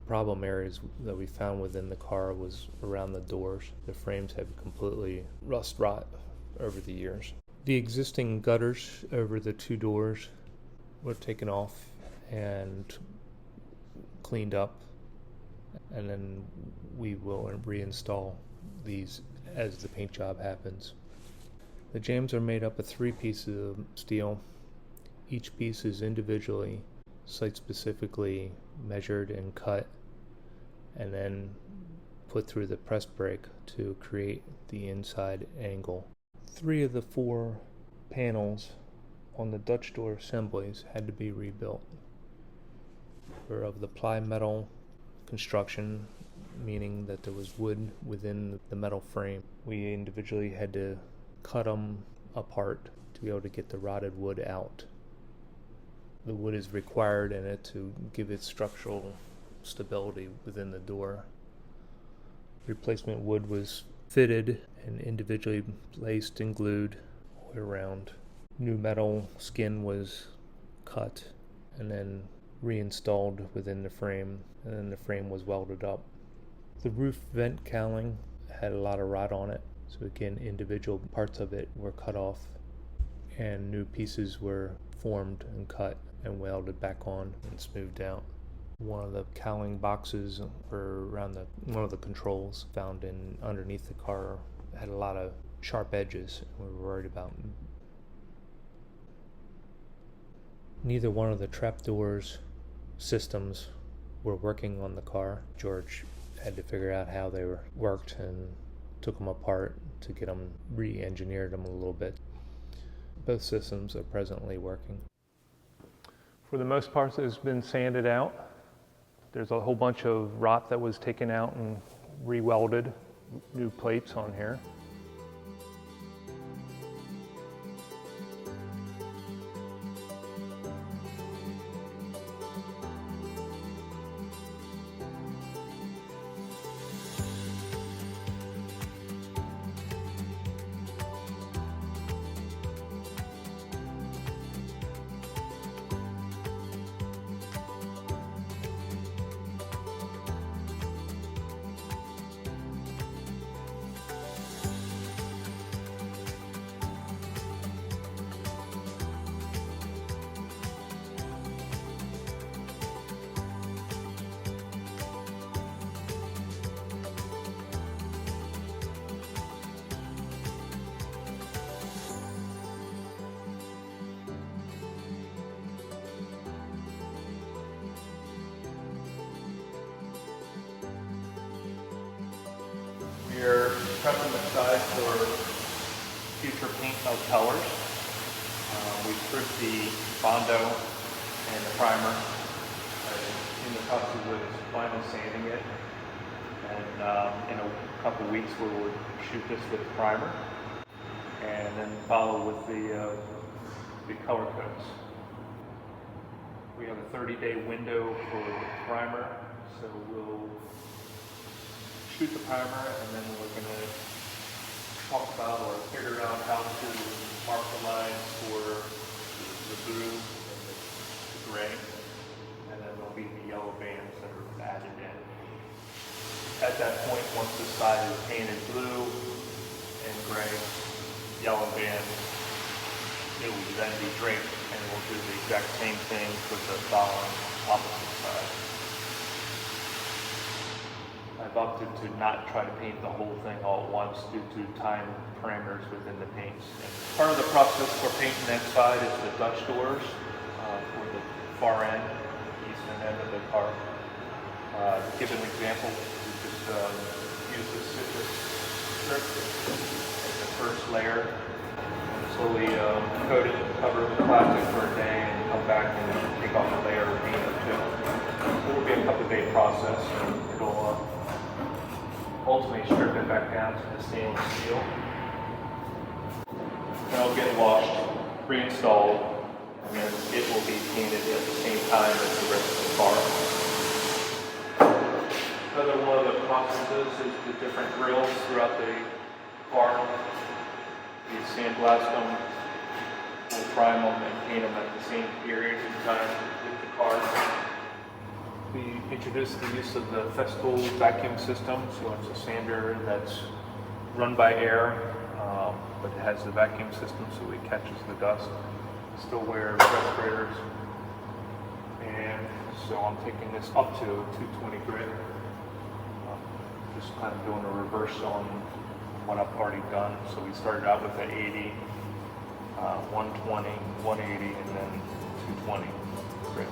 Problem areas that we found within the car was around the doors. The frames had completely rot over the years. The existing gutters over the two doors were taken off and cleaned up, and then we will reinstall these as the paint job happens. The jambs are made up of 3 pieces of steel. Each piece is individually site-specifically measured and cut, and then put through the press brake to create the inside angle. 3 of the 4 panels on the Dutch door assemblies had to be rebuilt. They're of the ply metal construction, meaning that there was wood within the metal frame. We individually had to cut them apart to be able to get the rotted wood out. The wood is required in it to give it structural stability within the door. Replacement wood was fitted and individually placed and glued all the way around. New metal skin was cut and then reinstalled within the frame, and then the frame was welded up. The roof vent cowling had a lot of rot on it, so again, individual parts of it were cut off and new pieces were formed and cut and welded back on and smoothed out. One of the cowling boxes for around one of the controls found underneath the car had a lot of sharp edges, and we were worried about. Neither one of the trapdoors systems were working on the car. George had to figure out how they worked and took them apart to get them re-engineered them a little bit. Both systems are presently working. For the most part, it's been sanded out. There's a whole bunch of rot that was taken out and re-welded, new plates on here. We're prepping the side for future paint of colors. We stripped the Bondo and the primer in the process of final sanding it. And in a couple weeks we will shoot this with primer and then follow with the color coats. We have a 30-day window for primer, so we'll shoot the primer, and then we're going to talk about or figure out how to mark the lines for the blue and the gray, and then there'll be the yellow bands that are added in. At that point, once the side is painted blue and gray, yellow band, it will then be draped, and we'll do the exact same thing for the following opposite side. I've opted to not try to paint the whole thing all at once due to time parameters within the paints. And part of the process for painting that side is the Dutch doors for the far end, eastern end of the car. To give an example, we just use the citrus strip as the first layer, and slowly coat it, cover it with plastic for a day, and come back and take off a layer of paint or two. So it'll be a couple-day process, and it'll ultimately strip it back down to the stainless steel. Then it'll get washed, reinstalled, and then it will be painted at the same time as the rest of the car. Another one of the processes is the different grills throughout the car. We sandblast them, we'll prime them and paint them at the same period in time with the car. We introduced the use of the Festool vacuum system, so it's a sander that's run by air, but it has the vacuum system so it catches the dust. Still wear respirators. And so I'm taking this up to 220 grit. Just kind of doing a reverse on what I've already done. So we started out with an 80, 120, 180, and then 220 grit.